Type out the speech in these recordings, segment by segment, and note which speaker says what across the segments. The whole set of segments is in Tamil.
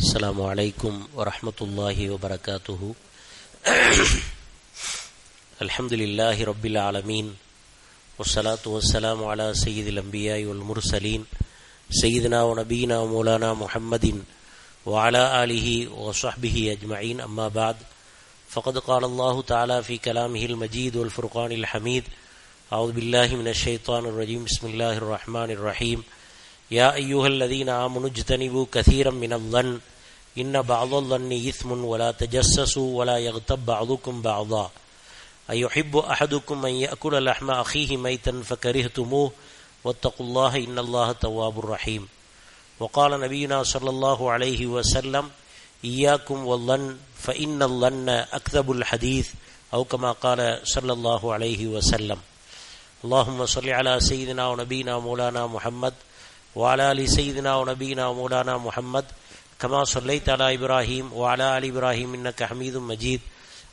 Speaker 1: السلام عليكم ورحمة الله وبركاته. الحمد لله رب العالمين والصلاة والسلام على سيد الأنبياء والمرسلين سيدنا ونبينا ومولانا محمد وعلى آله وصحبه أجمعين. أما بعد، فقد قال الله تعالى في كلامه المجيد والفرقان الحميد: أعوذ بالله من الشيطان الرجيم. بسم الله الرحمن الرحيم. يا أيها الذين آمنوا اجتنبوا كثيرا من الظن إن بعض الظن إثم ولا تجسسوا ولا يغتب بعضكم بعضا أيحب أحدكم أن يأكل لحم أخيه ميتا فكرهتموه واتقوا الله إن الله تواب رحيم. وقال نبينا صلى الله عليه وسلم: إياكم والظن فإن الظن أكذب الحديث، أو كما قال صلى الله عليه وسلم. اللهم صل على سيدنا ونبينا مولانا محمد وعلى آل سيدنا ونبينا مولانا محمد كما صليت على إبراهيم وعلى آل إبراهيم إنك حميد مجيد.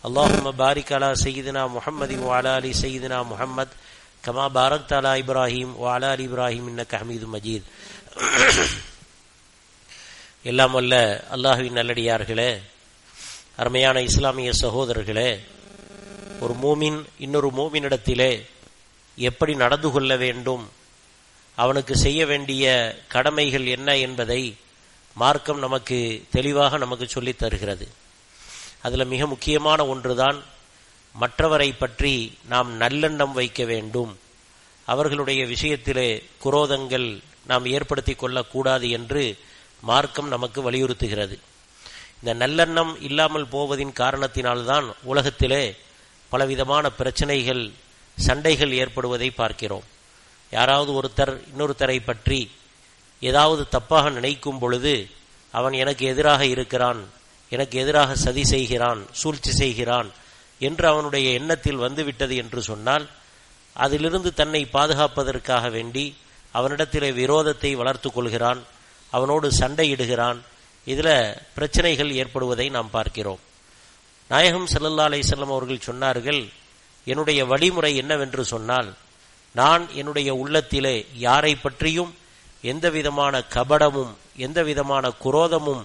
Speaker 1: اللهم بارك على سيدنا محمد وعلى آل سيدنا محمد كما باركت على إبراهيم وعلى آل إبراهيم إنك حميد مجيد. எல்லாம் வல்ல அல்லாஹ்வின் நல்லடியார்களே, அருமையான இஸ்லாமிய சகோதரர்களே, ஒரு மூமின் இன்னொரு மூமினிடத்திலே எப்படி நடந்து கொள்ள வேண்டும், அவனுக்கு செய்ய வேண்டிய கடமைகள் என்ன என்பதை மார்க்கம் நமக்கு தெளிவாக நமக்கு சொல்லித் தருகிறது. அதில் மிக முக்கியமான ஒன்றுதான் மற்றவரை பற்றி நாம் நல்லெண்ணம் வைக்க வேண்டும். அவர்களுடைய விஷயத்திலே குரோதங்கள் நாம் ஏற்படுத்தி கொள்ளக்கூடாது என்று மார்க்கம் நமக்கு வலியுறுத்துகிறது. இந்த நல்லெண்ணம் இல்லாமல் போவதின் காரணத்தினால்தான் உலகத்திலே பலவிதமான பிரச்சனைகள், சண்டைகள் ஏற்படுவதை பார்க்கிறோம். யாராவது ஒருத்தர் இன்னொருத்தரை பற்றி ஏதாவது தப்பாக நினைக்கும் பொழுது அவன் எனக்கு எதிராக இருக்கிறான், எனக்கு எதிராக சதி செய்கிறான், சூழ்ச்சி செய்கிறான் என்று அவனுடைய எண்ணத்தில் வந்துவிட்டது என்று சொன்னால், அதிலிருந்து தன்னை பாதுகாப்பதற்காக வேண்டி அவனிடத்திலே விரோதத்தை வளர்த்து கொள்கிறான், அவனோடு சண்டையிடுகிறான். இதில் பிரச்சனைகள் ஏற்படுவதை நாம் பார்க்கிறோம். நாயகம் ஸல்லல்லாஹு அலைஹி வஸல்லம் அவர்கள் சொன்னார்கள், என்னுடைய வழிமுறை என்னவென்று சொன்னால், நான் என்னுடைய உள்ளத்திலே யாரை பற்றியும் எந்த விதமான கபடமும் எந்த விதமான குரோதமும்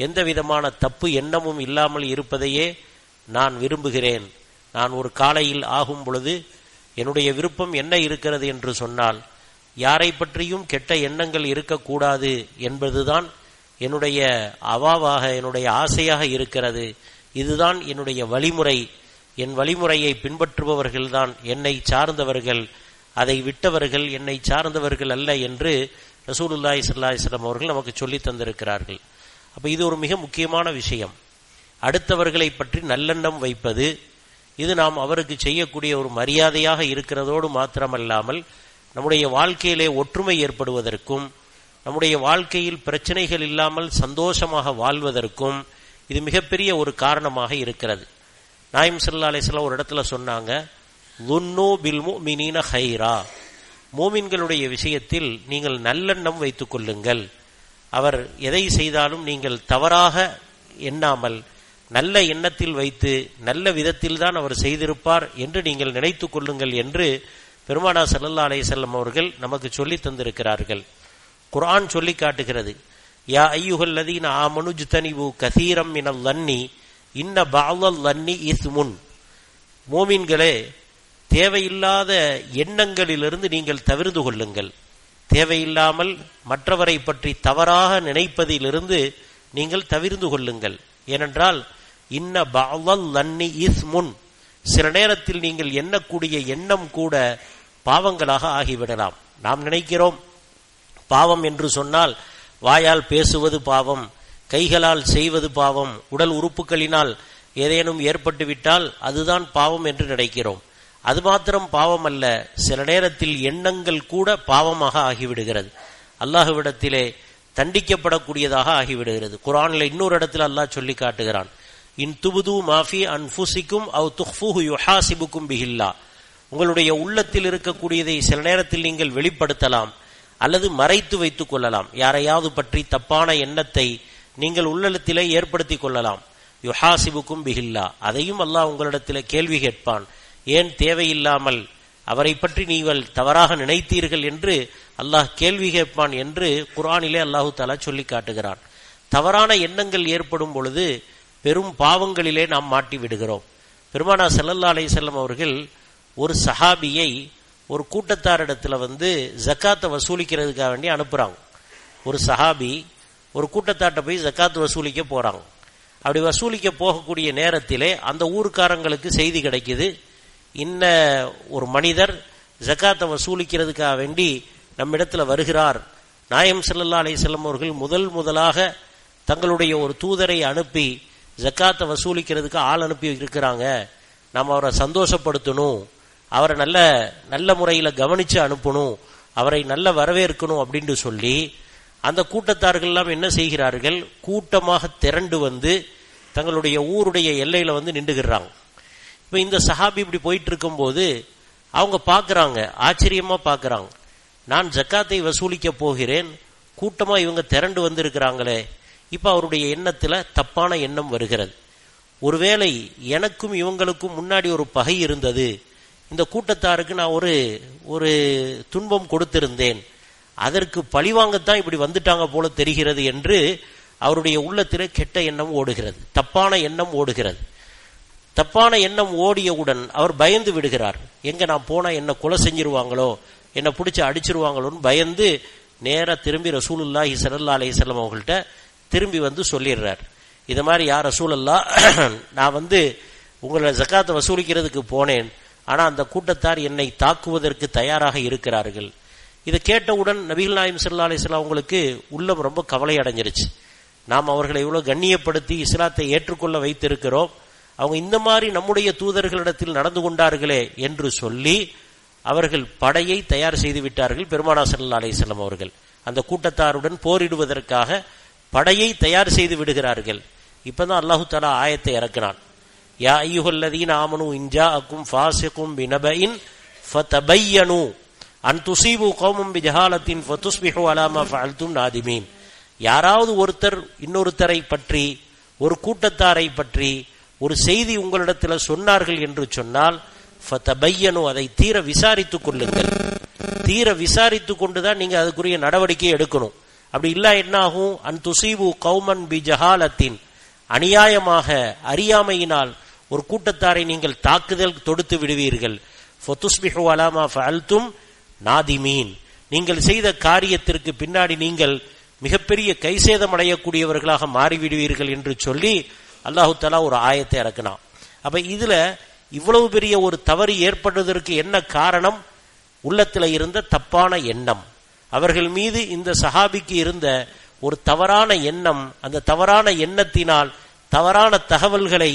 Speaker 1: எந்த விதமான தப்பு எண்ணமும் இல்லாமல் இருப்பதையே நான் விரும்புகிறேன். நான் ஒரு காலையில் ஆகும் பொழுது என்னுடைய விருப்பம் என்ன இருக்கிறது என்று சொன்னால், யாரை பற்றியும் கெட்ட எண்ணங்கள் இருக்கக்கூடாது என்பதுதான் என்னுடைய அவாவாக, என்னுடைய ஆசையாக இருக்கிறது. இதுதான் என்னுடைய வழிமுறை. என் வழிமுறையை பின்பற்றுபவர்கள்தான் என்னை சார்ந்தவர்கள், அதை விட்டவர்கள் என்னை சார்ந்தவர்கள் அல்ல என்று ரசூலுல்லாஹி ஸல்லல்லாஹு அலைஹி வஸல்லம் அவர்கள் நமக்கு சொல்லி தந்திருக்கிறார்கள். அப்போ இது ஒரு மிக முக்கியமான விஷயம். அடுத்தவர்களை பற்றி நல்லெண்ணம் வைப்பது, இது நாம் அவருக்கு செய்யக்கூடிய ஒரு மரியாதையாக இருக்கிறதோடு மாத்திரமல்லாமல் நம்முடைய வாழ்க்கையிலே ஒற்றுமை ஏற்படுவதற்கும், நம்முடைய வாழ்க்கையில் பிரச்சனைகள் இல்லாமல் சந்தோஷமாக வாழ்வதற்கும் இது மிகப்பெரிய ஒரு காரணமாக இருக்கிறது. நாயகம் ஸல்லல்லாஹு அலைஹி வஸல்லம் ஒரு இடத்துல சொன்னாங்க, ظُنُّوا بِالْمُؤْمِنِينَ خَيْرًا, மூமின்களுடைய விஷயத்தில் நீங்கள் நல்லெண்ணம் வைத்துக் கொள்ளுங்கள். அவர் எதை செய்தாலும் நீங்கள் தவறாக எண்ணாமல் நல்ல எண்ணத்தில் வைத்து நல்ல விதத்தில் தான் அவர் செய்திருப்பார் என்று நீங்கள் நினைத்து கொள்ளுங்கள் என்று பெருமானார் ஸல்லல்லாஹு அலைஹி வஸல்லம் அவர்கள் நமக்கு சொல்லி தந்திருக்கிறார்கள். குர்ஆன் சொல்லி காட்டுகிறது, யா அய்யுஹல்லதீன ஆமனு ஜ்தனிபு கஸீரம் மினல் ظன்னி இன்ன பஅதல் ظன்னி இஸ்முன், மூமின்களே, தேவையில்லாத எண்ணங்களிலிருந்து நீங்கள் தவிர்த்து கொள்ளுங்கள். தேவையில்லாமல் மற்றவரை பற்றி தவறாக நினைப்பதிலிருந்து நீங்கள் தவிர்த்து கொள்ளுங்கள். ஏனென்றால் இன்ன பஅதல் ظன்னி இஸ்முன், சில நேரத்தில் நீங்கள் எண்ணக்கூடிய எண்ணம் கூட பாவங்களாக ஆகிவிடலாம். நாம் நினைக்கிறோம் பாவம் என்று சொன்னால் வாயால் பேசுவது பாவம், கைகளால் செய்வது பாவம், உடல் உறுப்புகளினால் ஏதேனும் ஏற்பட்டுவிட்டால் அதுதான் பாவம் என்று நினைக்கிறோம். அது மாத்திரம் பாவம் அல்ல, சில நேரத்தில் எண்ணங்கள் கூட பாவமாக ஆகிவிடுகிறது, அல்லாஹ்விடத்திலே தண்டிக்கப்படக்கூடியதாக ஆகிவிடுகிறது. குர்ஆனில் இன்னொரு இடத்தில் அல்லாஹ் சொல்லி காட்டுகிறான், இன் துபுது மாஃபி அன்ஃபுசிக்கும் அவ் துஃபூஹு யுஹாசிபுக்கும் பிஹில்லா, உங்களுடைய உள்ளத்தில் இருக்கக்கூடியதை சில நேரத்தில் நீங்கள் வெளிப்படுத்தலாம் அல்லது மறைத்து வைத்துக் கொள்ளலாம். யாரையாவது பற்றி தப்பான எண்ணத்தை நீங்கள் உள்ளத்திலே ஏற்படுத்திக் கொள்ளலாம். யுஹாசிபுக்கும் பிஹில்லா, அதையும் அல்லாஹ் உங்களிடத்திலே கேள்வி கேட்பான். ஏன் தேவையில்லாமல் அவரை பற்றி நீங்கள் தவறாக நினைத்தீர்கள் என்று அல்லாஹ் கேள்வி கேட்பான் என்று குர்ஆனிலே அல்லாஹு தஆலா சொல்லி காட்டுகிறான். தவறான எண்ணங்கள் ஏற்படும் பொழுது பெரும் பாவங்களிலே நாம் மாட்டி விடுகிறோம். பெருமானா ஸல்லல்லாஹு அலைஹி வஸல்லம் அவர்கள் ஒரு சஹாபியை ஒரு கூட்டத்தாரிடத்துல ஜக்காத்தை வசூலிக்கிறதுக்காக வேண்டி அனுப்புறாங்க. ஒரு சஹாபி ஒரு கூட்டத்தாட்ட போய் ஜக்காத் வசூலிக்க போறாங்க. அப்படி வசூலிக்க போகக்கூடிய நேரத்திலே அந்த ஊருக்காரங்களுக்கு செய்தி கிடைக்குது, இன்ன ஒரு மனிதர் ஜக்காத்தை வசூலிக்கிறதுக்காக வேண்டி நம்மிடத்துல வருகிறார். நாயகம் ஸல்லல்லாஹு அலைஹி வஸல்லம் அவர்கள் முதலாக தங்களுடைய ஒரு தூதரை அனுப்பி ஜக்காத்தை வசூலிக்கிறதுக்கு ஆள் அனுப்பி இருக்கிறாங்க, நாம் அவரை சந்தோஷப்படுத்தணும், அவரை நல்ல முறையில் கவனிச்சு அனுப்பணும், அவரை நல்ல வரவேற்கணும் அப்படின்னு சொல்லி அந்த கூட்டத்தார்கள் எல்லாம் என்ன செய்கிறார்கள், கூட்டமாக திரண்டு தங்களுடைய ஊருடைய எல்லையில நின்றுகிறாங்க. இப்ப இந்த சஹாபி இப்படி போயிட்டு இருக்கும் போது அவங்க பார்க்கறாங்க, ஆச்சரியமா பார்க்கறாங்க, நான் ஜக்காத்தை வசூலிக்க போகிறேன், கூட்டமா இவங்க திரண்டு இருக்கிறாங்களே. இப்ப அவருடைய எண்ணத்துல தப்பான எண்ணம் வருகிறது. ஒருவேளை எனக்கும் இவங்களுக்கும் முன்னாடி ஒரு பகை இருந்தது, இந்த கூட்டத்தாருக்கு நான் ஒரு துன்பம் கொடுத்திருந்தேன், அதற்கு பழிவாங்கத்தான் இப்படி வந்துட்டாங்க போல தெரிகிறது என்று அவருடைய உள்ளத்திலே கெட்ட எண்ணம் ஓடுகிறது, தப்பான எண்ணம் ஓடுகிறது. தப்பான எண்ணம் ஓடியவுடன் அவர் பயந்து விடுகிறார். எங்க நான் போனா என்ன கொலை செஞ்சிருவாங்களோ, என்ன பிடிச்சி அடிச்சிருவாங்களோன்னு பயந்து நேரா திரும்பி ரசூலுல்லாஹி ஸல்லல்லாஹு அலைஹி வஸல்லம் அவங்கள்ட்ட திரும்பி சொல்லிடுறார். இது மாதிரி யார் ரசூலல்லாஹ், நான் உங்களை ஜக்காத்தை வசூலிக்கிறதுக்கு போனேன், ஆனா அந்த கூட்டத்தார் என்னை தாக்குவதற்கு தயாராக இருக்கிறார்கள். இதை கேட்டவுடன் நபிகள் நாயகம் ஸல்லல்லாஹு அலைஹி வஸல்லம் அவங்களுக்கு உள்ளம் ரொம்ப கவலை அடைஞ்சிருச்சு. நாம் அவர்களை இவ்வளவு கண்ணியப்படுத்தி இஸ்லாத்தை ஏற்றுக்கொள்ள வைத்திருக்கிறோம், அவங்க இந்த மாதிரி நம்முடைய தூதர்களிடத்தில் நடந்து கொண்டார்களே என்று சொல்லி அவர்கள் படையை தயார் செய்து விட்டார்கள். பெருமானார் ஸல்லல்லாஹு அலைஹி வஸல்லம் அவர்கள் அந்த கூட்டத்தாருடன் போரிடுவதற்காக படையை தயார் செய்து விடுகிறார்கள். இப்பதான் அல்லாஹு தஆலா ஆயத்தை இறக்கினான். யா அய்யுஹல்லதீன ஆமனூ இன் ஜாஅக்கும் ஃபாஸிகும் பினபஇன் ஃபதபையனு அன் துஸீபு கௌமன் பிஜஹாலத்தின் ஃபதுஸ்பிஹு அலா மா ஃபஅல்தும் நாதிமீன். யாராவது ஒருத்தர் இன்னொருத்தரை பற்றி, ஒரு கூட்டத்தாரை பற்றி ஒரு செய்தி உங்களிடத்தில் சொன்னார்கள் என்று சொன்னால் ஃபதபையனு, அதை தீர விசாரித்துக் கொள்ளுங்கள். தீர விசாரித்துக் கொண்டுதான் நீங்க அதுக்குரிய நடவடிக்கை எடுக்கணும். அப்படி இல்ல என்ன ஆகும், அன் துஸீபு கௌமன் பிஜஹாலத்தின், அநியாயமாக அறியாமையினால் ஒரு கூட்டத்தாரை நீங்கள் தாக்குதல் தொடுத்து விடுவீர்கள். ஃபதுஸ்பிஹு அலா மா ஃபஅல்தும் நாதிமீன், நீங்கள் செய்த காரியத்திற்கு பின்னாடி நீங்கள் மிகப்பெரிய கைசேதம் அடையக்கூடியவர்களாக மாறிவிடுவீர்கள் என்று சொல்லி அல்லாஹு தஆலா ஒரு ஆயத்தை இறக்கினான். அப்ப இதுல இவ்வளவு பெரிய ஒரு தவறு ஏற்படுவதற்கு என்ன காரணம், உள்ளத்துல இருந்த தப்பான எண்ணம். அவர்கள் மீது இந்த சஹாபிக்கு இருந்த ஒரு தவறான எண்ணம், அந்த தவறான எண்ணத்தினால் தவறான தகவல்களை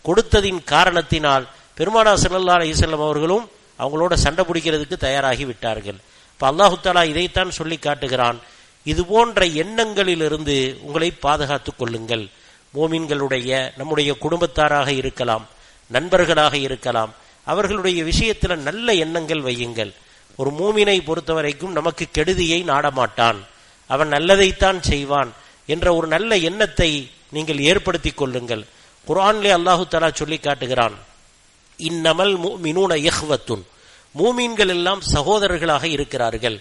Speaker 1: கொடுத்ததின் காரணத்தினால் பெருமானார் ஸல்லல்லாஹு அலைஹி வஸல்லம் அவர்களும் அவங்களோட சண்டை பிடிக்கிறதுக்கு தயாராகி விட்டார்கள். இப்ப அல்லாஹு தஆலா இதைத்தான் சொல்லி காட்டுகிறான், இது போன்ற எண்ணங்களிலிருந்து உங்களை பாதுகாத்துக் கொள்ளுங்கள். மோமின்களுடைய நம்முடைய குடும்பத்தாராக இருக்கலாம், நண்பர்களாக இருக்கலாம், அவர்களுடைய விஷயத்தில் நல்ல எண்ணங்கள் வையுங்கள். ஒரு மூமினை பொறுத்த வரைக்கும் நமக்கு கெடுதியை நாடமாட்டான், அவன் நல்லதைத்தான் செய்வான் என்ற ஒரு நல்ல எண்ணத்தை நீங்கள் ஏற்படுத்திக் கொள்ளுங்கள். குர்ஆனிலே அல்லாஹு தஆலா சொல்லி காட்டுகிறான், இன்னமல் முஃமினூன இஹ்வத்துன், மூமின்கள் எல்லாம் சகோதரர்களாக இருக்கிறார்கள்.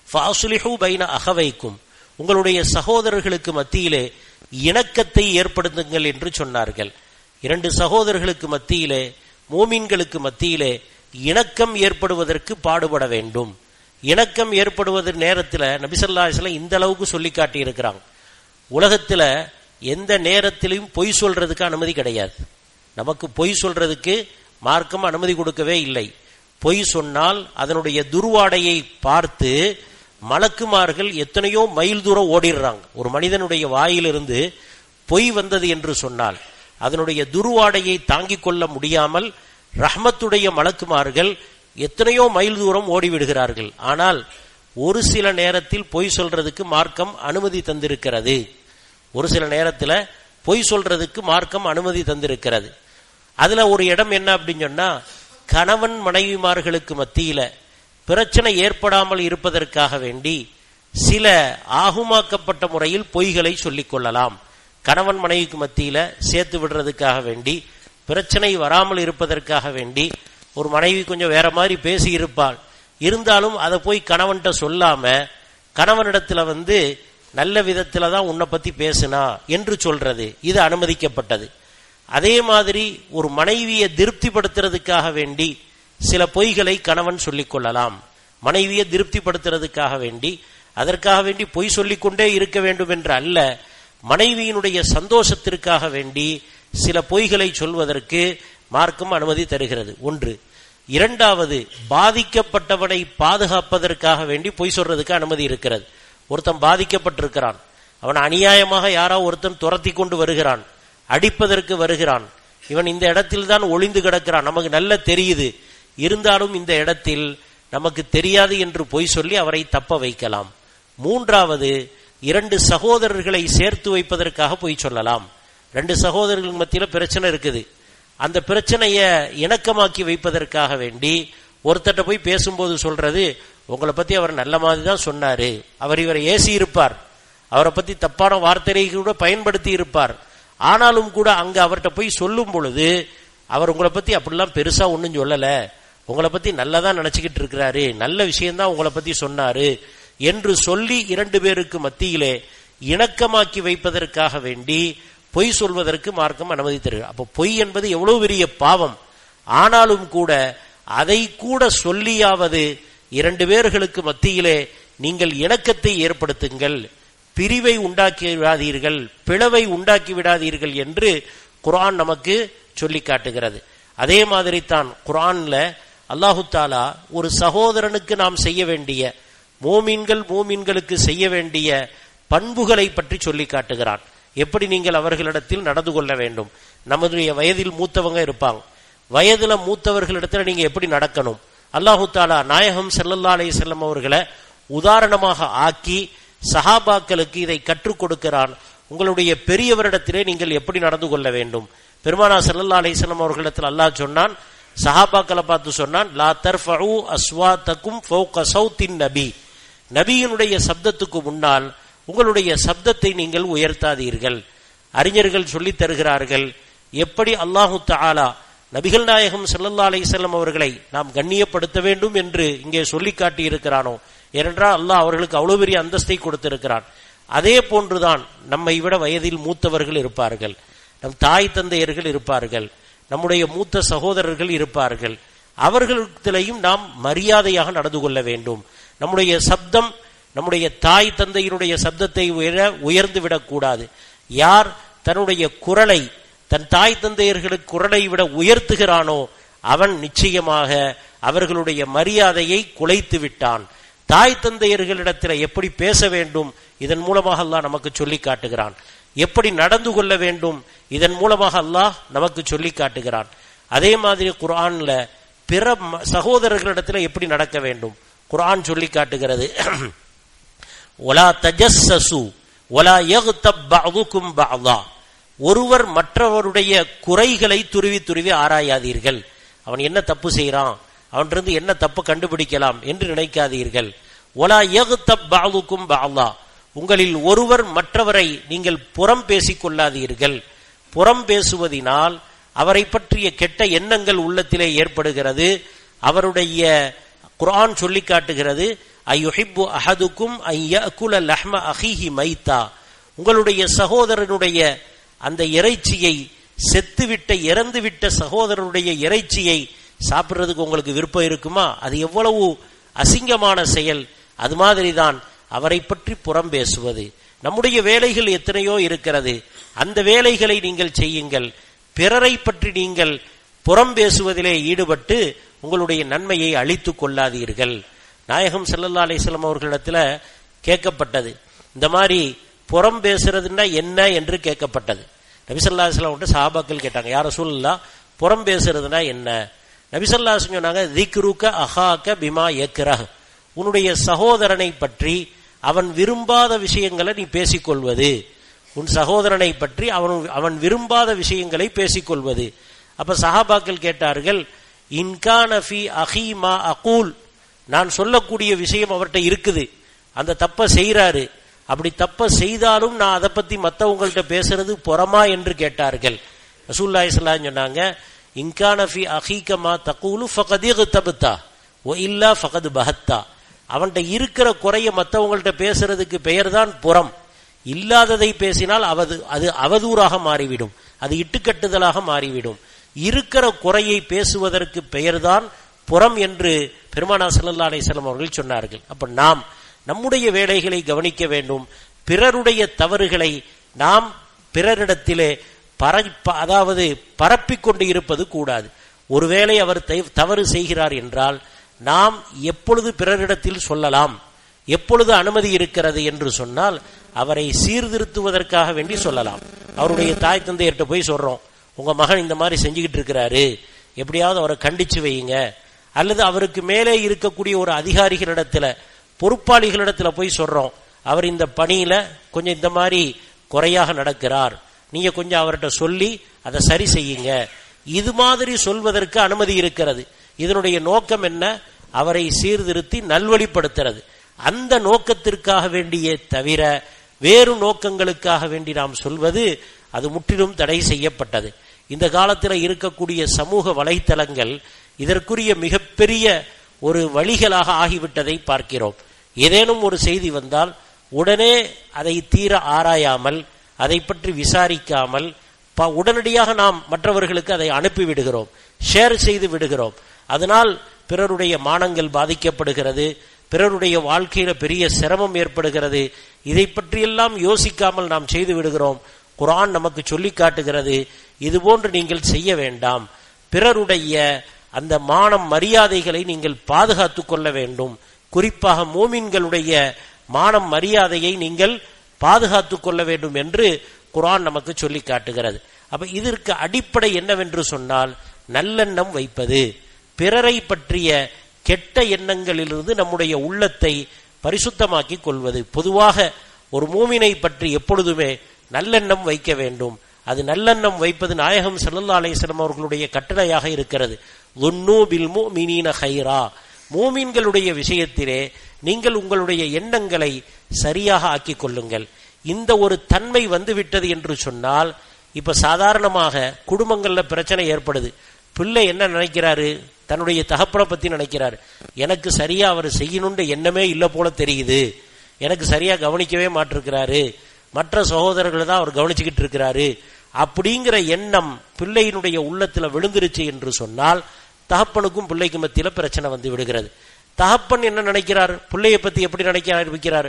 Speaker 1: ஃபாஸ்லிஹு பைன அஹவைக்கும், உங்களுடைய சகோதரர்களுக்கு மத்தியிலே இணக்கத்தை ஏற்படுத்துங்கள் என்று சொன்னார்கள். இரண்டு சகோதரர்களுக்கு மத்தியிலே, மூமின்களுக்கு மத்தியிலே இணக்கம் ஏற்படுவதற்கு பாடுபட வேண்டும். இணக்கம் ஏற்படுவது நேரத்தில் நபி ஸல்லல்லாஹு அலைஹி வஸல்லம் இந்த அளவுக்கு சொல்லி காட்டி இருக்கிறாங்க. உலகத்துல எந்த நேரத்திலும் பொய் சொல்றதுக்கு அனுமதி கிடையாது. நமக்கு பொய் சொல்றதுக்கு மார்க்கம் அனுமதி கொடுக்கவே இல்லை. பொய் சொன்னால் அதனுடைய துர்வாடையை பார்த்து மலக்குமார்கள் எத்தனையோ மைல் தூரம் ஓடிடுறாங்க. ஒரு மனிதனுடைய வாயிலிருந்து பொய் வந்தது என்று சொன்னால் அதனுடைய துர்வாடையை தாங்கிக் கொள்ள முடியாமல் ரஹ்மத்துடைய மலக்குமார்கள் எத்தனையோ மைல் தூரம் ஓடிவிடுகிறார்கள். ஆனால் ஒரு சில நேரத்தில் பொய் சொல்றதுக்கு மார்க்கம் அனுமதி தந்திருக்கிறது. ஒரு சில நேரத்தில் பொய் சொல்றதுக்கு மார்க்கம் அனுமதி தந்திருக்கிறது. அதுல ஒரு இடம் என்ன அப்படின்னு சொன்னா, கணவன் மனைவிமார்களுக்கு மத்தியில பிரச்சனை ஏற்படாமல் இருப்பதற்காக வேண்டி சில ஆகுமாக்கப்பட்ட முறையில் பொய்களை சொல்லிக் கொள்ளலாம். கணவன் மனைவிக்கு மத்தியில சேர்த்து விடுறதுக்காக வேண்டி, பிரச்சனை வராமல் இருப்பதற்காக வேண்டி, ஒரு மனைவி கொஞ்சம் வேற மாதிரி பேசி இருப்பாள், இருந்தாலும் அதை போய் கணவன்கிட்ட சொல்லாம கணவனிடத்துல நல்ல விதத்துல தான் உன்னை பத்தி பேசுனா என்று சொல்றது, இது அனுமதிக்கப்பட்டது. அதே மாதிரி ஒரு மனைவியை திருப்திப்படுத்துறதுக்காக வேண்டி சில பொய்களை கணவன் சொல்லிக் கொள்ளலாம். மனைவியை திருப்திப்படுத்துறதுக்காக வேண்டி அதற்காக வேண்டி பொய் சொல்லிக்கொண்டே இருக்க வேண்டும் என்று அல்ல, மனைவியினுடைய சந்தோஷத்திற்காக வேண்டி சில பொய்களை சொல்வதற்கு மார்க்கம் அனுமதி தருகிறது. ஒன்று. இரண்டாவது, பாதிக்கப்பட்டவனை பாதுகாப்பதற்காக வேண்டி பொய் சொல்றதுக்கு அனுமதி இருக்கிறது. ஒருத்தன் பாதிக்கப்பட்டிருக்கிறான், அவன் அநியாயமாக யாரோ ஒருத்தன் துரத்தி கொண்டு வருகிறான், அடிப்பதற்கு வருகிறான், இவன் இந்த இடத்தில் தான் ஒளிந்து கிடக்கிறான், நமக்கு நல்ல தெரியுது, இருந்தாலும் இந்த இடத்தில் நமக்கு தெரியாது என்று பொய் சொல்லி அவரை தப்ப வைக்கலாம். மூன்றாவது, 2 சகோதரர்களை சேர்த்து வைப்பதற்காக பொய் சொல்லலாம். 2 சகோதரர்கள் மத்தியில் பிரச்சனை இருக்குது, அந்த பிரச்சனைய இணக்கமாக்கி வைப்பதற்காக வேண்டி ஒருத்தட்ட போய் பேசும்போது சொல்றது, உங்களை பத்தி அவர் நல்ல மாதிரி தான் சொன்னாரு, அவர் இவரை ஏசி இருப்பார், அவரை பத்தி தப்பான வார்த்தையை கூட பயன்படுத்தி இருப்பார், ஆனாலும் கூட அங்க அவர்கிட்ட போய் சொல்லும் பொழுது அவர் உங்களை பத்தி அப்படிலாம் பெருசா ஒன்னும் சொல்லல, உங்களை பத்தி நல்லதான் நினைச்சுக்கிட்டு இருக்கிறாரு, நல்ல விஷயம்தான் உங்களை பத்தி சொன்னாரு என்று சொல்லி 2 பேருக்கு மத்தியிலே இணக்கமாக்கி வைப்பதற்காக வேண்டி பொய் சொல்வதற்கு மார்க்கம் அனுமதி தருகிறது. அப்போ பொய் என்பது எவ்வளவு பெரிய பாவம், ஆனாலும் கூட அதை கூட சொல்லியாவது 2 பேர்களுக்கு மத்தியிலே நீங்கள் இணக்கத்தை ஏற்படுத்துங்கள், பிரிவை உண்டாக்கி விடாதீர்கள், பிளவை உண்டாக்கி விடாதீர்கள் என்று குர்ஆன் நமக்கு சொல்லி காட்டுகிறது. அதே மாதிரி தான் குர்ஆன்ல அல்லாஹு தாலா ஒரு சகோதரனுக்கு நாம் செய்ய வேண்டிய, மூமின்களுக்கு செய்ய வேண்டிய பண்புகளை பற்றி சொல்லி காட்டுகிறான். எப்படி நீங்கள் அவர்களிடத்தில் நடந்து கொள்ள வேண்டும். நம்முடைய வயதில் மூத்தவங்க இருப்பாங்க, வயதுல மூத்தவர்களிடத்துல நீங்க எப்படி நடக்கணும், அல்லாஹு தாலா நாயகம் ஸல்லல்லாஹு அலைஹி வஸல்லம் அவர்களை உதாரணமாக ஆக்கி சஹாபாக்களுக்கு இதை கற்றுக் கொடுக்கிறான். உங்களுடைய பெரியவரிடத்திலே நீங்கள் எப்படி நடந்து கொள்ள வேண்டும். பெருமானார் ஸல்லல்லாஹு அலைஹி வஸல்லம் அவர்களிடத்தில் அல்லாஹ் சொன்னான், சஹாபாக்களை பார்த்து சொன்னான், லா தர்ஃபஉ அஸ்வாத்தகும் ஃபௌக ஸௌத்தின் நபி, நபியினுடைய சப்தத்துக்கு முன்னால் உங்களுடைய சப்தத்தை நீங்கள் உயர்த்தாதீர்கள். அறிஞர்கள் சொல்லி தருகிறார்கள், எப்படி அல்லாஹு தஆலா நபிகள் நாயகம் ஸல்லல்லாஹு அலைஹி வஸல்லம் அவர்களை நாம் கண்ணியப்படுத்த வேண்டும் என்று இங்கே சொல்லி காட்டி இருக்கிறானோ, ஏனென்றால் அல்லாஹ் அவர்களுக்கு அவ்வளவு பெரிய அந்தஸ்தை கொடுத்திருக்கிறான். அதே போன்றுதான் நம்மை விட வயதில் மூத்தவர்கள் இருப்பார்கள், நம் தாய் தந்தையர்கள் இருப்பார்கள், நம்முடைய மூத்த சகோதரர்கள் இருப்பார்கள், அவர்களிடத்திலையும் நாம் மரியாதையாக நடந்து கொள்ள வேண்டும். நம்முடைய சப்தம் நம்முடைய தாய் தந்தையினுடைய சப்தத்தை உயர்ந்து விடக்கூடாது. யார் தன்னுடைய குரலை தன் தாய் தந்தையர்களுக்கு குரலை விட உயர்த்துகிறானோ அவன் நிச்சயமாக அவர்களுடைய மரியாதையை குலைத்து விட்டான். தாய் தந்தையர்களிடத்தில் எப்படி பேச வேண்டும் இதன் மூலமாக அல்லாஹ் நமக்கு சொல்லி காட்டுகிறான். எப்படி நடந்து கொள்ள வேண்டும் இதன் மூலமாக அல்லாஹ் நமக்கு சொல்லி காட்டுகிறான். அதே மாதிரி குர்ஆன்ல பிற சகோதரர்களிடத்தில் எப்படி நடக்க வேண்டும் குர்ஆன் சொல்லி காட்டுகிறது. வலா தஜஸ்ஸசு வலா யக்தப் பஅதுகும் பஅதா, ஒருவர் மற்றவருடைய குறைகளை துருவி துருவி ஆராயாதீர்கள். அவன் என்ன தப்பு செய்யறான், அவனிருந்து என்ன தப்பு கண்டுபிடிக்கலாம் என்று நினைக்காதீர்கள். வலா யக்தப் பஅதுகும் பஅதா, உங்களில் ஒருவர் மற்றவரை நீங்கள் புறம் பேசிக் கொள்ளாதீர்கள். புறம் பேசுவதினால் அவரை பற்றிய கெட்ட எண்ணங்கள் உள்ளத்திலே ஏற்படுகிறது. அவருடைய குர்ஆன் சொல்லி காட்டுகிறது, அய்யுஹிப்பு அஹதுக்கும் அய்யஅகுல லஹ்ம அஹீஹி மைத்தா, உங்களுடைய சகோதரனுடைய அந்த இறைச்சியை, செத்துவிட்ட இறந்துவிட்ட சகோதரனுடைய இறைச்சியை சாப்பிடுறதுக்கு உங்களுக்கு விருப்பம் இருக்குமா? அது எவ்வளவு அசிங்கமான செயல். அது மாதிரிதான் அவரை பற்றி புறம் பேசுவது. நம்முடைய வேலைகள் எத்தனையோ இருக்கிறது, அந்த வேலைகளை நீங்கள் செய்யுங்கள். பிறரை பற்றி நீங்கள் புறம் பேசுவதிலே ஈடுபட்டு உங்களுடைய நன்மையை அழித்துக் கொள்ளாதீர்கள். நாயகம் ஸல்லல்லாஹு அலைஹி வஸல்லம் அவர்களிடத்துல கேட்கப்பட்டது, இந்த மாதிரி புறம் பேசுறதுன்னா என்ன என்று கேட்கப்பட்டது. நபி ஸல்லல்லாஹு அலைஹி வஸல்லம் சஹாபாக்கள் கேட்டாங்க, யா ரசூலல்லாஹ் புறம் பேசுறதுன்னா என்ன? நபி ஸல்லல்லாஹு அலைஹி வஸல்லம் சொன்னாங்க, திக்ருக அஹாக பிமா யக்ரஹ், உன்னுடைய சகோதரனை பற்றி அவன் விரும்பாத விஷயங்களை நீ பேசிக்கொள்வது. உன் சகோதரனை பற்றி அவன் விரும்பாத விஷயங்களை பேசிக்கொள்வது. அப்ப சஹாபாக்கள் கேட்டார்கள், இன்கான ஃபி அஹீ மா அகூல், நான் சொல்லக்கூடிய விஷயம் அவர்கிட்ட இருக்குது, அந்த தப்ப செய்யறாரு, அப்படி தப்ப செய்தாலும் நான் அதை பத்தி மற்றவங்கள்ட்ட பேசுறது புறமா என்று கேட்டார்கள். ரசூலுல்லாஹி ஸல்லல்லாஹு அலைஹி வஸல்லம் சொன்னாங்க, இன்கான ஃபி அஹீக மா தகூலு ஃபகத் இக்தபதா வ இல்லா ஃபகத் பஹத்தா, அவன்கிட்ட இருக்கிற குறைய மற்றவங்கள்ட்ட பேசுறதுக்கு பெயர் தான் புறம். இல்லாததை பேசினால் அது அவதூறாக மாறிவிடும், அது இட்டுக்கட்டுதலாக மாறிவிடும். இருக்கிற குறையை பேசுவதற்கு பெயர்தான் புறம் என்று பெருமானார் ஸல்லல்லாஹு அலைஹி வஸல்லம் அவர்கள் சொன்னார்கள். அப்ப நாம் நம்முடைய வேலைகளை கவனிக்க வேண்டும். பிறருடைய தவறுகளை நாம் பிறரிடத்திலே அதாவது பரப்பிக்கொண்டு இருப்பது கூடாது. ஒருவேளை அவர் தவறு செய்கிறார் என்றால் நாம் எப்பொழுது பிறரிடத்தில் சொல்லலாம், எப்பொழுது அனுமதி இருக்கிறது என்று சொன்னால் அவரை சீர்திருத்துவதற்காக வேண்டி சொல்லலாம். அவருடைய தாய் தந்தையர்கிட்ட போய் சொல்றோம், உங்க மகன் இந்த மாதிரி செஞ்சுக்கிட்டு இருக்கிறாரு, எப்படியாவது அவரை கண்டிச்சு வையுங்க. அல்லது அவருக்கு மேலே இருக்கக்கூடிய ஒரு அதிகாரிகளிடத்துல, பொறுப்பாளிகளிடத்துல போய் சொல்றோம், அவர் இந்த பணியில கொஞ்சம் இந்த மாதிரி குறையாக நடக்கிறார், நீங்க கொஞ்சம் அவர்கிட்ட சொல்லி அதை சரி செய்யுங்க. இது மாதிரி சொல்வதற்கு அனுமதி இருக்கிறது. இதனுடைய நோக்கம் என்ன? அவரை சீர்திருத்தி நல்வழிப்படுத்துறது. அந்த நோக்கத்திற்காக வேண்டியே தவிர வேறு நோக்கங்களுக்காக வேண்டி நாம் சொல்வது அது முற்றிலும் தடை செய்யப்பட்டது. இந்த காலத்தில் இருக்கக்கூடிய சமூக வலைத்தளங்கள் இதற்குரிய மிகப்பெரிய ஒரு வழிகளாக ஆகிவிட்டதை பார்க்கிறோம். ஏதேனும் ஒரு செய்தி வந்தால் உடனே அதை தீர ஆராயாமல், அதை பற்றி விசாரிக்காமல் உடனடியாக நாம் மற்றவர்களுக்கு அதை அனுப்பிவிடுகிறோம், ஷேர் செய்து விடுகிறோம். அதனால் பிறருடைய மானங்கள் பாதிக்கப்படுகிறது, பிறருடைய வாழ்க்கையில பெரிய சிரமம் ஏற்படுகிறது. இதை பற்றியெல்லாம் யோசிக்காமல் நாம் செய்து விடுகிறோம். குர்ஆன் நமக்கு சொல்லி காட்டுகிறது, இது போன்று நீங்கள் செய்ய வேண்டாம். பிறருடைய அந்த மானம் மரியாதைகளை நீங்கள் பாதுகாத்து கொள்ள வேண்டும். குறிப்பாக மூமின்களுடைய மானம் மரியாதையை நீங்கள் பாதுகாத்து கொள்ள வேண்டும் என்று குர்ஆன் நமக்கு சொல்லி காட்டுகிறது. அப்ப இதற்கு அடிப்படை என்னவென்று சொன்னால் நல்லெண்ணம் வைப்பது, பிறரை பற்றிய கெட்ட எண்ணங்களிலிருந்து நம்முடைய உள்ளத்தை பரிசுத்தமாக்கி கொள்வது. பொதுவாக ஒரு மூமினை பற்றி எப்பொழுதுமே நல்லெண்ணம் வைக்க வேண்டும். அது நல்லெண்ணம் வைப்பது நாயகம் ஸல்லல்லாஹு அலைஹி வஸல்லம் அவர்களுடைய கட்டளையாக இருக்கிறது. ظُنُّوا بِالْمُؤْمِنِينَ خَيْرًا, மூமின்களுடைய விஷயத்திலே நீங்கள் உங்களுடைய எண்ணங்களை சரியாக ஆக்கிக் கொள்ளுங்கள். இந்த ஒரு தன்மை வந்துவிட்டது என்று சொன்னால், இப்ப சாதாரணமாக குடும்பங்கள்ல பிரச்சனை ஏற்படுது. பிள்ளை என்ன நினைக்கிறாரு? தன்னுடைய தகப்பனை பத்தி நினைக்கிறாரு. எனக்கு சரியா அவர் செய்யணும்ன்ற எண்ணமே இல்ல போல தெரியுது, எனக்கு சரியா கவனிக்கவே மாட்டிருக்கிறாரு, மற்ற சகோதரர்களை தான் அவர் கவனிச்சுக்கிட்டு இருக்கிறாரு அப்படிங்கிற எண்ணம் பிள்ளையினுடைய உள்ளத்துல விழுந்துருச்சு என்று சொன்னால் தகப்பனுக்கும் பிள்ளைக்கும் மத்தியில பிரச்சனை வந்து விடுகிறது. தகப்பன் என்ன நினைக்கிறார்? பிள்ளையை பத்தி எப்படி நினைக்க ஆரம்பிக்கிறார்?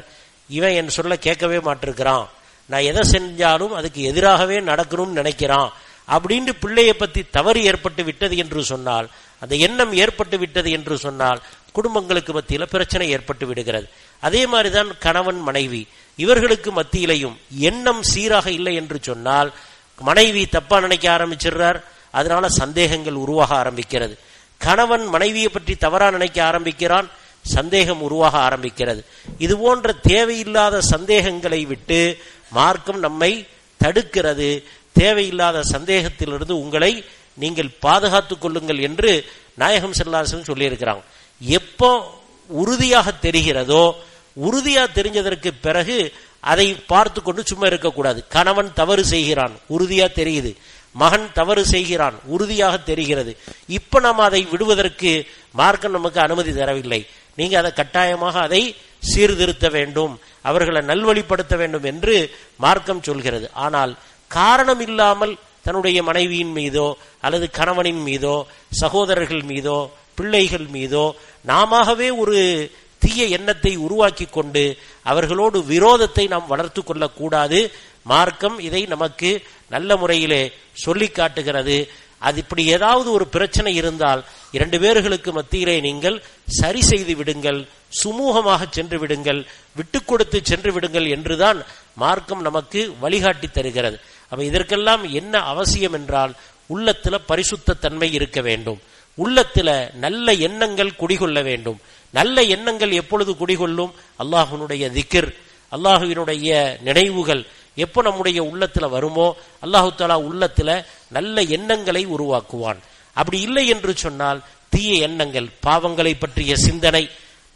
Speaker 1: இவன் என் சொல்ல கேட்கவே மாட்டிருக்கிறான், நான் எதை செஞ்சாலும் அதுக்கு எதிராகவே நடக்கணும்னு நினைக்கிறான் அப்படின்னு பிள்ளையை பத்தி தவறு ஏற்பட்டு விட்டது என்று சொன்னால், அந்த எண்ணம் ஏற்பட்டு விட்டது என்று சொன்னால் குடும்பங்களுக்கு மத்தியில பிரச்சனை ஏற்பட்டு விடுகிறது. அதே மாதிரிதான் கணவன் மனைவி இவர்களுக்கு மத்தியிலையும் எண்ணம் சீராக இல்லை என்று சொன்னால் மனைவி தப்பா நினைக்க ஆரம்பிச்சிடுறார், அதனால சந்தேகங்கள் உருவாக ஆரம்பிக்கிறது. கணவன் மனைவியை பற்றி தவறா நினைக்க ஆரம்பிக்கிறான், சந்தேகம் உருவாக ஆரம்பிக்கிறது. இது போன்ற தேவையில்லாத சந்தேகங்களை விட்டு மார்க்கம் நம்மை தடுக்கிறது. தேவையில்லாத சந்தேகத்திலிருந்து உங்களை நீங்கள் பாதுகாத்துக் கொள்ளுங்கள் என்று நாயகம் ஸல்லல்லாஹு அலைஹி வஸல்லம் சொல்லியிருக்கிறாங்க. எப்போ உறுதியாக தெரிகிறதோ, உறுதியா தெரிஞ்சதற்கு பிறகு அதை பார்த்து கொண்டு சும்மா இருக்கக்கூடாது. கணவன் தவறு செய்கிறான், உறுதியா தெரியுது, மகன் தவறு செய்கிறான், உறுதியாக தெரிகிறது. இப்ப நாம் அதை விடுவதற்கு மார்க்கம் நமக்கு அனுமதி தரவில்லை. நீங்க அதை கட்டாயமாக அதை சீர்திருத்த வேண்டும், அவர்களை நல்வழிப்படுத்த வேண்டும் என்று மார்க்கம் சொல்கிறது. ஆனால் காரணம் இல்லாமல் தன்னுடைய மனைவியின் மீதோ அல்லது கணவனின் மீதோ சகோதரர்கள் மீதோ பிள்ளைகள் மீதோ நாமவே ஒரு தீய எண்ணத்தை உருவாக்கி கொண்டு அவர்களோடு விரோதத்தை நாம் வளர்த்து கொள்ளக்கூடாது. மார்க்கம் இதை நமக்கு நல்ல முறையிலே சொல்லி காட்டுகிறது. அது இப்படி ஏதாவது ஒரு பிரச்சனை இருந்தால் இரண்டு பேர்களுக்கு மத்தியிலே நீங்கள் சரி செய்து விடுங்கள், சுமூகமாக சென்று விடுங்கள், விட்டு கொடுத்து சென்று விடுங்கள் என்றுதான் மார்க்கம் நமக்கு வழிகாட்டி தருகிறது. அப்ப இதற்கெல்லாம் என்ன அவசியம் என்றால் உள்ளத்துல பரிசுத்த தன்மை இருக்க வேண்டும், உள்ளத்துல நல்ல எண்ணங்கள் குடிகொள்ள வேண்டும். நல்ல எண்ணங்கள் எப்பொழுது குடிகொள்ளும்? அல்லாஹ்வினுடைய திக்ர், அல்லாஹ்வினுடைய நினைவுகள் எப்போ நம்முடைய உள்ளத்துல வருமோ அல்லாஹு தஆலா உள்ளத்துல நல்ல எண்ணங்களை உருவாக்குவான். அப்படி இல்லை என்று சொன்னால் தீய எண்ணங்கள், பாவங்களை பற்றிய சிந்தனை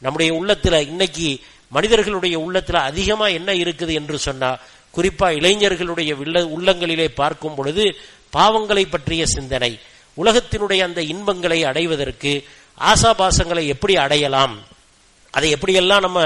Speaker 1: நம்முடைய உள்ளத்துல, இன்னைக்கு மனிதர்களுடைய உள்ளத்துல அதிகமா என்ன இருக்குது என்று சொன்னா, குறிப்பா இளைஞர்களுடைய உள்ளங்களிலே பார்க்கும் பொழுது பாவங்களை பற்றிய சிந்தனை, உலகத்தினுடைய அந்த இன்பங்களை அடைவதற்கு ஆசாபாசங்களை எப்படி அடையலாம், அதை எப்படியெல்லாம் நம்ம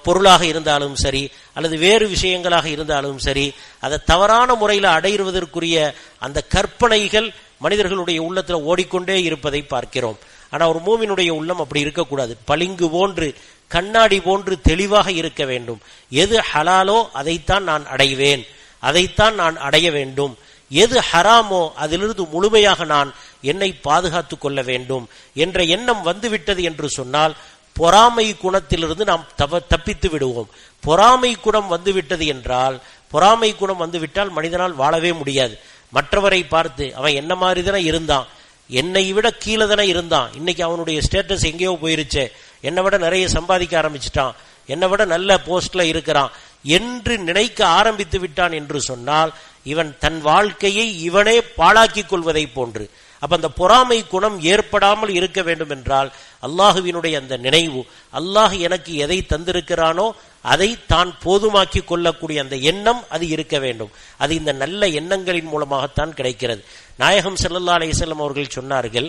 Speaker 1: பொருளாக இருந்தாலும் சரி அல்லது வேறு விஷயங்களாக இருந்தாலும் சரி அதை தவறான முறையில் அடைவதற்குரிய அந்த கற்பனைகள் மனிதர்களுடைய உள்ளத்தில் ஓடிக்கொண்டே இருப்பதை பார்க்கிறோம். ஆனா ஒரு மூமினுடைய உள்ளம் அப்படி இருக்கக்கூடாது. பளிங்கு போன்று கண்ணாடி போன்று தெளிவாக இருக்க வேண்டும். எது ஹலாலோ அதைத்தான் நான் அடைவேன், அதைத்தான் நான் அடைய வேண்டும். எது ஹராமோ அதிலிருந்து முழுமையாக நான் என்னை பாதுகாத்துக் கொள்ள வேண்டும் என்ற எண்ணம் வந்துவிட்டது என்று சொன்னால் பொறாமை குணத்திலிருந்து நாம் தப்பித்து விடுவோம். பொறாமை குணம் வந்துவிட்டது என்றால், பொறாமை குணம் வந்துவிட்டால் மனிதனால் வாழவே முடியாது. மற்றவரை பார்த்து அவன் என்ன மாதிரி தானே இருந்தான், என்னை விட கீழே தானே இருந்தான், இன்னைக்கு அவனுடைய ஸ்டேட்டஸ் எங்கேயோ போயிருச்சே, என்னை விட நிறைய சம்பாதிக்க ஆரம்பிச்சிட்டான், என்னை விட நல்ல போஸ்ட்ல இருக்கிறான் என்று நினைக்க ஆரம்பித்து விட்டான் என்று சொன்னால் இவன் தன் வாழ்க்கையை இவனே பாழாக்கிக் கொள்வதை போன்று. அப்ப அந்த பொறாமை குணம் ஏற்படாமல் இருக்க வேண்டும் என்றால் அல்லாஹுவினுடைய அந்த நினைவு, அல்லாஹ் எனக்கு எதை தந்திருக்கிறானோ அதை தான் போதுமாக்கி கொள்ளக்கூடிய அந்த எண்ணம் அது இருக்க வேண்டும். அது இந்த நல்ல எண்ணங்களின் மூலமாகத்தான் கிடைக்கிறது. நாயகம் ஸல்லல்லாஹு அலைஹி வஸல்லம் அவர்கள் சொன்னார்கள்,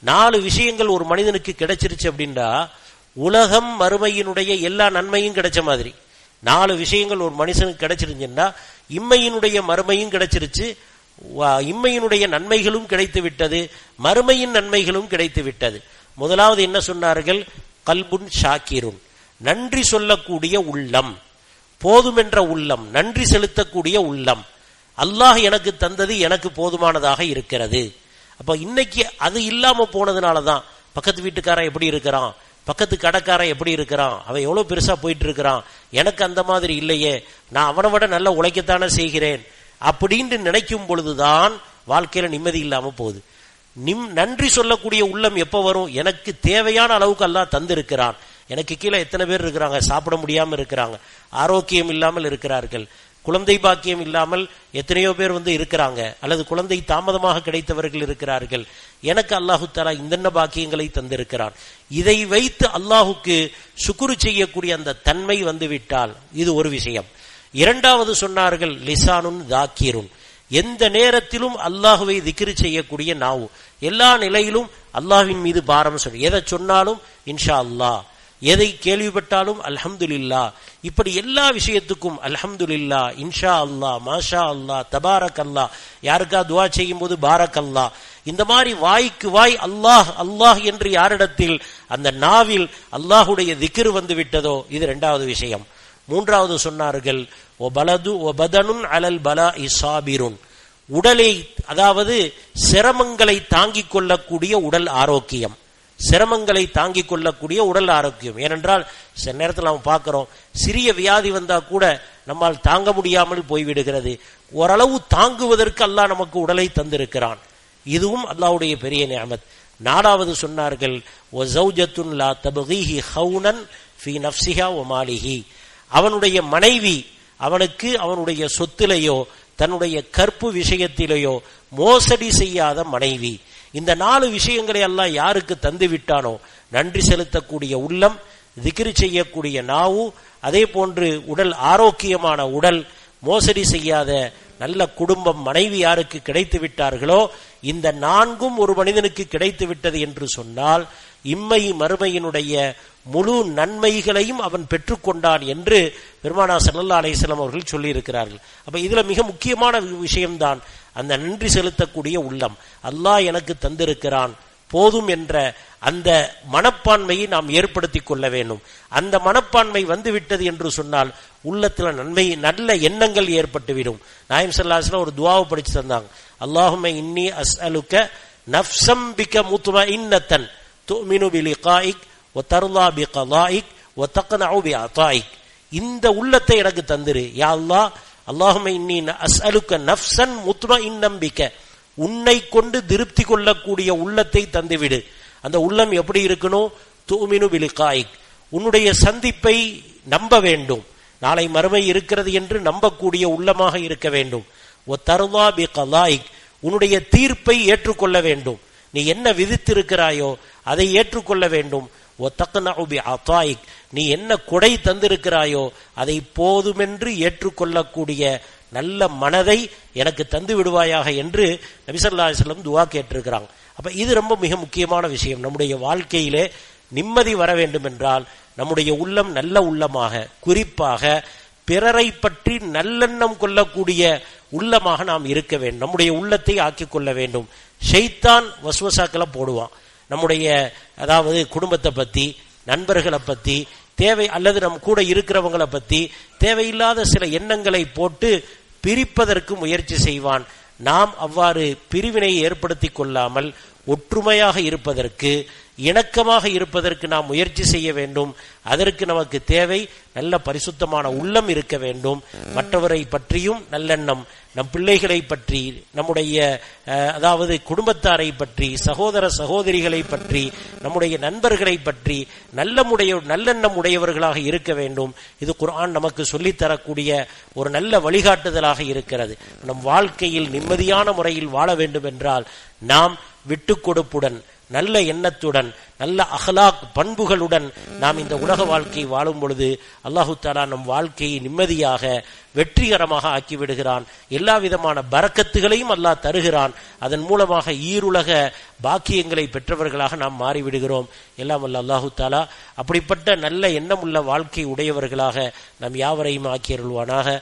Speaker 1: 4 விஷயங்கள் ஒரு மனிதனுக்கு கிடைச்சிருச்சு அப்படின்னா உலகம் மறுமையினுடைய எல்லா நன்மையும் கிடைச்ச மாதிரி. 4 விஷயங்கள் ஒரு மனுஷனுக்கு கிடைச்சிருந்துன்னா இம்மையினுடைய மறுமையும் கிடைச்சிருச்சு, இம்மையினுடைய நன்மைகளும் கிடைத்து விட்டது, மறுமையின் நன்மைகளும் கிடைத்து விட்டது. முதலாவது என்ன சொன்னார்கள்? கல்புன் ஷாக்கிருன், நன்றி சொல்லக்கூடிய உள்ளம், போதுமென்ற உள்ளம், நன்றி செலுத்தக்கூடிய உள்ளம். அல்லாஹ் எனக்கு தந்தது எனக்கு போதுமானதாக இருக்கிறது. அப்ப இன்னைக்கு அது இல்லாம போனதுனாலதான் பக்கத்து வீட்டுக்காரன் எப்படி இருக்கிறான், பக்கத்து கடைக்காரன் எப்படி இருக்கிறான், அவன் எவ்வளவு பெருசா போயிட்டு இருக்கிறான், எனக்கு அந்த மாதிரி இல்லையே, நான் அவனை விட நல்ல உழைக்கத்தானே செய்கிறேன் அப்படின்னு நினைக்கும் பொழுதுதான் வாழ்க்கையில நிம்மதி இல்லாம போகுது. நன்றி சொல்லக்கூடிய உள்ளம் எப்ப வரும்? எனக்கு தேவையான அளவுக்கு அல்லாஹ் தந்திருக்கிறான். எனக்கு கீழே எத்தனை பேர் இருக்கிறாங்க, சாப்பிட முடியாம இருக்கிறாங்க, ஆரோக்கியம் இல்லாமல் இருக்கிறார்கள், குழந்தை பாக்கியம் இல்லாமல் எத்தனையோ பேர் இருக்கிறாங்க, அல்லது குழந்தை தாமதமாக கிடைத்தவர்கள் இருக்கிறார்கள். எனக்கு அல்லாஹு தஆலா இந்த பாக்கியங்களை தந்திருக்கிறான். இதை வைத்து அல்லாஹுக்கு சுக்ரு செய்யக்கூடிய அந்த தன்மை வந்துவிட்டால் இது ஒரு விஷயம். இரண்டாவது சொன்னார்கள் லிசானுன் தாக்கிருன், எந்த நேரத்திலும் அல்லாஹுவை திக்ரு செய்யக்கூடிய நாவு, எல்லா நிலையிலும் அல்லாஹ்வின் மீது பாரம் சொல்லி, எதை சொன்னாலும் இன்ஷா அல்லாஹ், எதை கேள்விப்பட்டாலும் அல்ஹம்துலில்லாஹ், இப்படி எல்லா விஷயத்துக்கும் அல்ஹம்துலில்லாஹ், இன்ஷா அல்லாஹ், மாஷா அல்லாஹ், தபாரக் அல்லாஹ், யாருக்கா துவா செய்யும் போது பாரக் அல்லாஹ், இந்த மாதிரி வாய்க்கு வாய் அல்லாஹ் அல்லாஹ் என்று யாரிடத்தில் அந்த நாவில் அல்லாஹுடைய திக்ரு வந்து விட்டதோ இது இரண்டாவது விஷயம். மூன்றாவது சொன்னார்கள் ஒபதனுன் அலல் பலா இசாபிருன், உடலை, அதாவது சிரமங்களை தாங்கிக் கொள்ளக்கூடிய உடல் ஆரோக்கியம், சிரமங்களை தாங்கிக் கொள்ளக்கூடிய உடல் ஆரோக்கியம். ஏனென்றால் சில நேரத்தில் நாம் பார்க்கிறோம், சிறிய வியாதி வந்தா கூட நம்மால் தாங்க முடியாமல் போய்விடுகிறது. ஓரளவு தாங்குவதற்கு அல்லாஹ் நமக்கு உடலை தந்திருக்கிறான், இதுவும் அல்லாஹ்வுடைய பெரிய நிஅமத். நாலாவது சொன்னார்கள் வஸௌஜத்துன் லா தப்கீஹி ஹௌனன் ஃபீ நஃப்ஸிஹா வ மாலிஹி, அவனுடைய மனைவி அவனுக்கு அவனுடைய சொத்திலேயோ தன்னுடைய கற்பு விஷயத்திலேயோ மோசடி செய்யாத மனைவி. இந்த 4 விஷயங்களை எல்லாம் யாருக்கு தந்து விட்டானோ, நன்றி செலுத்தக்கூடிய உள்ளம், திக்ரு செய்யக்கூடிய நாவு, அதே போன்று உடல் ஆரோக்கியமான உடல், மோசடி செய்யாத நல்ல குடும்பம், மனைவி யாருக்கு கிடைத்து விட்டார்களோ, இந்த 4ம் ஒரு மனிதனுக்கு கிடைத்து விட்டது என்று சொன்னால் இம்மை மறுமையினுடைய முழு நன்மைகளையும் அவன் பெற்றுக்கொண்டான் என்று பெருமானார் ஸல்லல்லாஹு அலைஹி வஸல்லம் அவர்கள் சொல்லி இருக்கிறார்கள். அப்ப இதுல மிக முக்கியமான விஷயம்தான் அந்த நன்றி செலுத்தக்கூடிய உள்ளம். அல்லாஹ் எனக்கு தந்திருக்கிறான் போதும் என்ற அந்த மனப்பான்மையை நாம் ஏற்படுத்தி கொள்ள வேண்டும். அந்த மனப்பான்மை வந்துவிட்டது என்று சொன்னால் உள்ளத்துல நன்மை, நல்ல எண்ணங்கள் ஏற்பட்டுவிடும். நாயகம் ஸல்லல்லாஹு அலைஹி வஸல்லம் ஒரு துஆவை படிச்சு தந்தாங்க, அல்லாஹும்ம இன்னி அஸ்அலுக நஃப்ஸம் பிக முத்மஇன்னத்தன் துமினு பிலிகாயிக் வ தர்லா பிகலாயிக் வ தக்னஉ பிஅதாயிக். இந்த உள்ளத்தை எனக்கு தந்திரு யா அல்லாஹ். அல்லாஹும்ம இன்னி அஸ்அலுக நஃப்ஸன் முத்மஇன்னம் பிக, உன்னை கொண்டு திருப்தி கொள்ளக்கூடிய உள்ளத்தை தந்துவிடு. அந்த உள்ளம் எப்படி இருக்கணும்? துமினு பிலிகாயிக், உன்னுடைய சந்திப்பை நம்ப வேண்டும், நாளை மறுமை இருக்கிறது என்று நம்பக்கூடிய உள்ளமாக இருக்க வேண்டும். ஒ தர்லா பிகலாயிக், உன்னுடைய தீர்ப்பை ஏற்றுக்கொள்ள வேண்டும், நீ என்ன விதித்திருக்கிறாயோ அதை ஏற்றுக்கொள்ள வேண்டும். ஒ தக்னஉ பிஅதாயிக், நீ என்ன கொடை தந்திருக்கிறாயோ அதை போதுமென்று ஏற்றுக்கொள்ளக்கூடிய நல்ல மனதை எனக்கு தந்து விடுவாயாக என்று நபி ஸல்லல்லாஹு அலைஹி வஸல்லம் துஆ கேட்டிருக்கிறாங்க. அப்ப இது ரொம்ப மிக முக்கியமான விஷயம். நம்முடைய வாழ்க்கையிலே நிம்மதி வர வேண்டும் என்றால் நம்முடைய உள்ளம் நல்ல உள்ளமாக, குறிப்பாக பிறரை பற்றி நல்லெண்ணம் கொள்ளக்கூடிய உள்ளமாக நாம் இருக்க வேண்டும். நம்முடைய உள்ளத்தை ஆக்கிக் கொள்ள வேண்டும். ஷைத்தான் வஸ்வசாக்களை போடுவான். நம்முடைய அதாவது குடும்பத்தை பத்தி, நண்பர்களை பத்தி, தேவை அல்லது நம் கூட இருக்கிறவங்களை பத்தி தேவையில்லாத சில எண்ணங்களை போட்டு பிரிப்பதற்கு முயற்சி செய்வான். நாம் அவ்வாறு பிரிவினை ஏற்படுத்தி கொள்ளாமல் ஒற்றுமையாக இருப்பதற்கு, இணக்கமாக இருப்பதற்கு நாம் முயற்சி செய்ய வேண்டும். அதற்கு நமக்கு தேவை நல்ல பரிசுத்தமான உள்ளம் இருக்க வேண்டும். மற்றவரை பற்றியும் நல்லெண்ணம், நம் பிள்ளைகளை பற்றி, நம்முடைய அதாவது குடும்பத்தாரை பற்றி, சகோதர சகோதரிகளை பற்றி, நம்முடைய நண்பர்களை பற்றி நல்லெண்ணம் உடையவர்களாக இருக்க வேண்டும். இது குர்ஆன் நமக்கு சொல்லித்தரக்கூடிய ஒரு நல்ல வழிகாட்டுதலாக இருக்கிறது. நம் வாழ்க்கையில் நிம்மதியான முறையில் வாழ வேண்டும் என்றால் நாம் விட்டு கொடுப்புடன், நல்ல எண்ணத்துடன், நல்ல அஹ்லாக் பண்புகளுடன் நாம் இந்த உலக வாழ்க்கையை வாழும் பொழுது அல்லாஹு தஆலா நம் வாழ்க்கையை நிம்மதியாக வெற்றிகரமாக ஆக்கிவிடுகிறான். எல்லா விதமான பரக்கத்துகளையும் அல்லாஹ் தருகிறான். அதன் மூலமாக ஈருலக பாக்கியங்களை பெற்றவர்களாக நாம் மாறிவிடுகிறோம். எல்லாம் வல்ல அல்லாஹு தஆலா அப்படிப்பட்ட நல்ல எண்ணம் உள்ள வாழ்க்கை உடையவர்களாக நம் யாவரையும் ஆக்கியருள்வானாக.